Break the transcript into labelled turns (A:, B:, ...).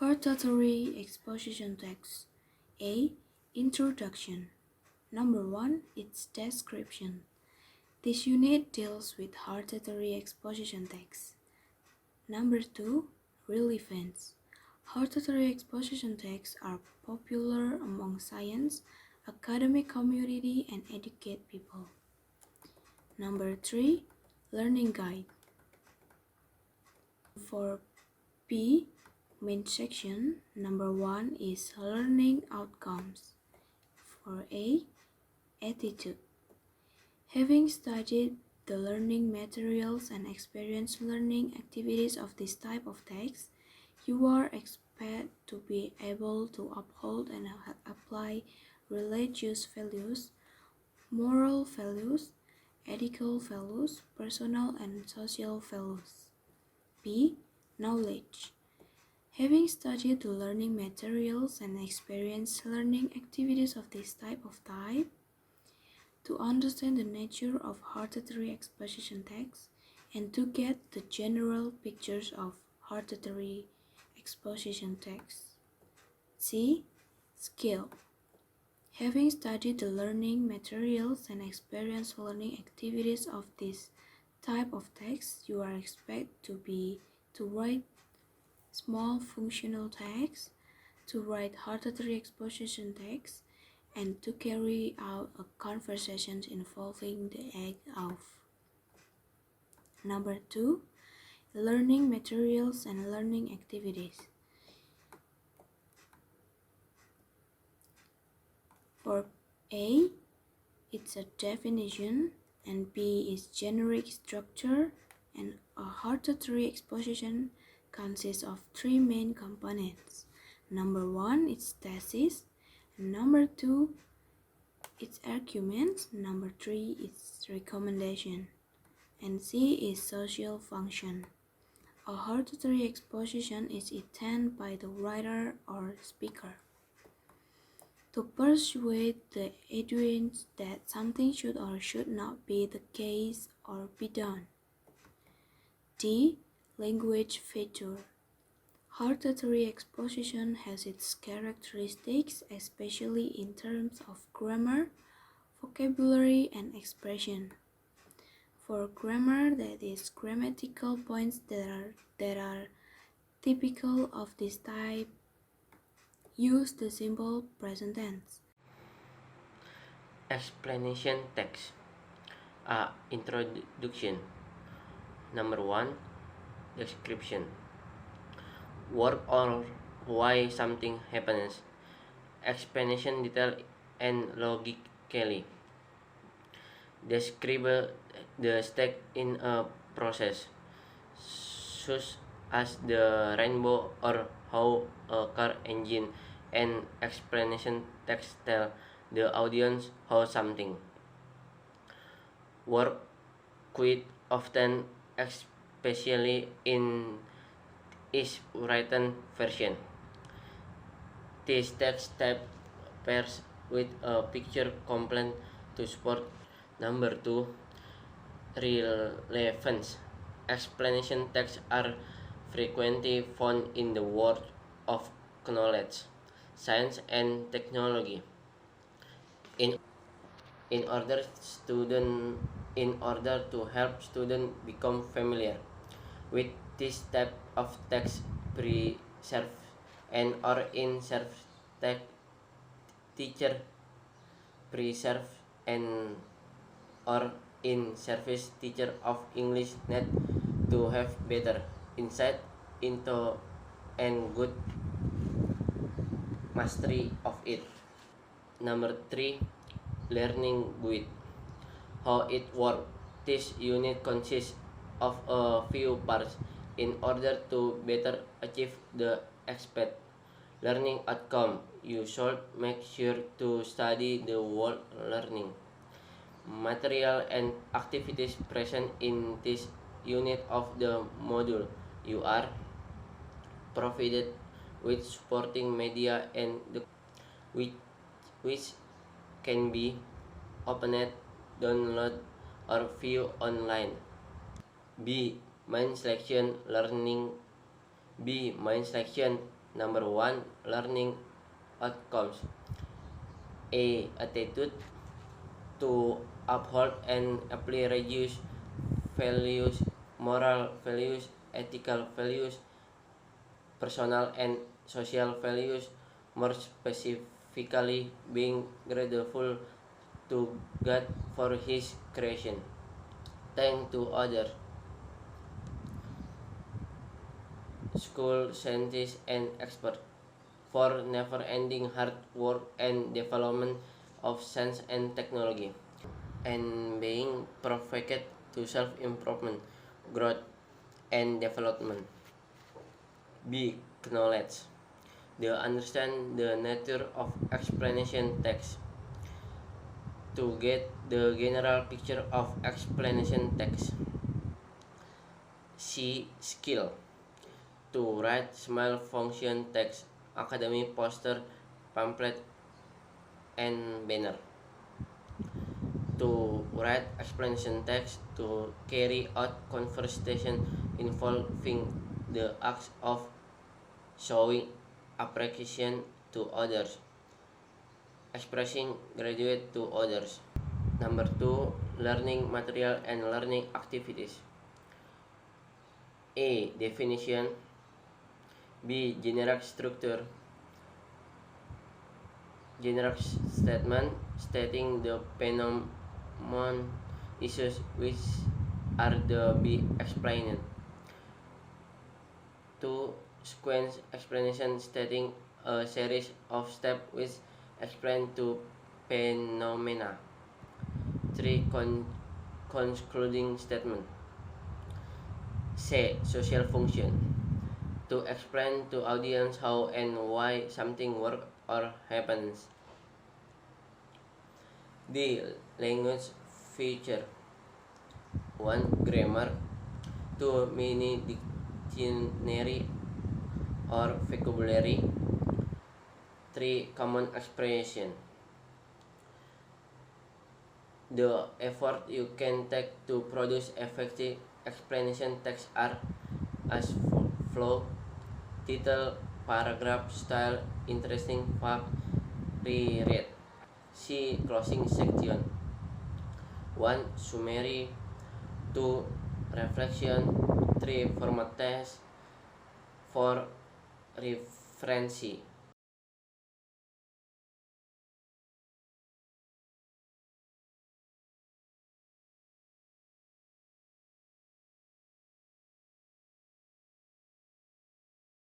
A: Hortatory exposition text. A. Introduction. Number 1. Its description. This unit deals with hortatory exposition text. Number 2. Relevance. Hortatory exposition texts are popular among science, academic community, and educate people. Number 3. Learning guide. For B, main section, number 1 is learning outcomes. For A, attitude. Having studied the learning materials and experienced learning activities of this type of text, you are expected to be able to uphold and apply religious values, moral values, ethical values, personal and social values. B. Knowledge. Having studied the learning materials and experienced learning activities of this type, to understand the nature of hortatory exposition text and to get the general pictures of hortatory exposition text. C. Skill. Having studied the learning materials and experienced learning activities of this type of text, you are expected to write small functional text, to write hortatory exposition text, and to carry out a conversation involving the act of. Number 2. Learning materials and learning activities. For A, it's a definition, and B is generic structure, and a hortatory exposition consists of 3 main components. Number 1 is thesis, number 2 is arguments, number 3 is recommendation, and C is social function. A hortatory exposition is intended by the writer or speaker to persuade the audience that something should or should not be the case or be done. D. Language feature. Hortatory exposition has its characteristics, especially in terms of grammar, vocabulary, and expression. For grammar, that is grammatical points that are typical of this type. Use the simple present tense.
B: Explanation text. Introduction. Number 1. Description. Work or why something happens. Explanation detail and logically. Describe the step in a process, such as the rainbow or how a car engine, and explanation text tell the audience how something work quite often, especially in its written version. This text type pairs with a picture component to support. Number 2. Relevance. Explanation texts are frequently found in the world of knowledge, science, and technology. In in order to help students become familiar with this type of text, preserve and or in serve text, teacher preserve and or in service teacher of English need to have better insight into and good mastery of it. Number 3. Learning guide. How it works. This unit consists of a few parts in order to better achieve the expected learning outcome. You should make sure to study the word learning material and activities present in this unit of the module. You are provided with supporting media and which, which can be opened, downloaded, or viewed online. B. Main selection learning. B. Main selection Number 1, learning outcomes. A. Attitude to uphold and apply religious values, moral values, ethical values, personal and social values, more specifically being grateful to God for His creation. Thank to others, school scientists and experts for never-ending hard work and development of science and technology, and being provoked to self-improvement, growth, and development. B. Knowledge. They understand the nature of explanation text. To get the general picture of explanation text. C. Skill. To write small function text, academy poster, pamphlet, and banner. To write explanation text, to carry out conversation involving the act of showing appreciation to others, expressing gratitude to others. Number 2, learning material and learning activities. A. Definition. B. Generic structure. Generic statement stating the phenomenon issues which are to be explained. 2. Sequence explanation stating a series of steps which explain to phenomena. 3. Concluding statement. C. Social function. To explain to audience how and why something works or happens. D. Language feature. 1. Grammar. 2. Mini dictionary or vocabulary. 3. Common expression. The effort you can take to produce effective explanation text are as follows: title, paragraph, style, interesting fact, reread. See closing section. 1. Summary. 2. Reflection. 3. Format test. 4. Reference.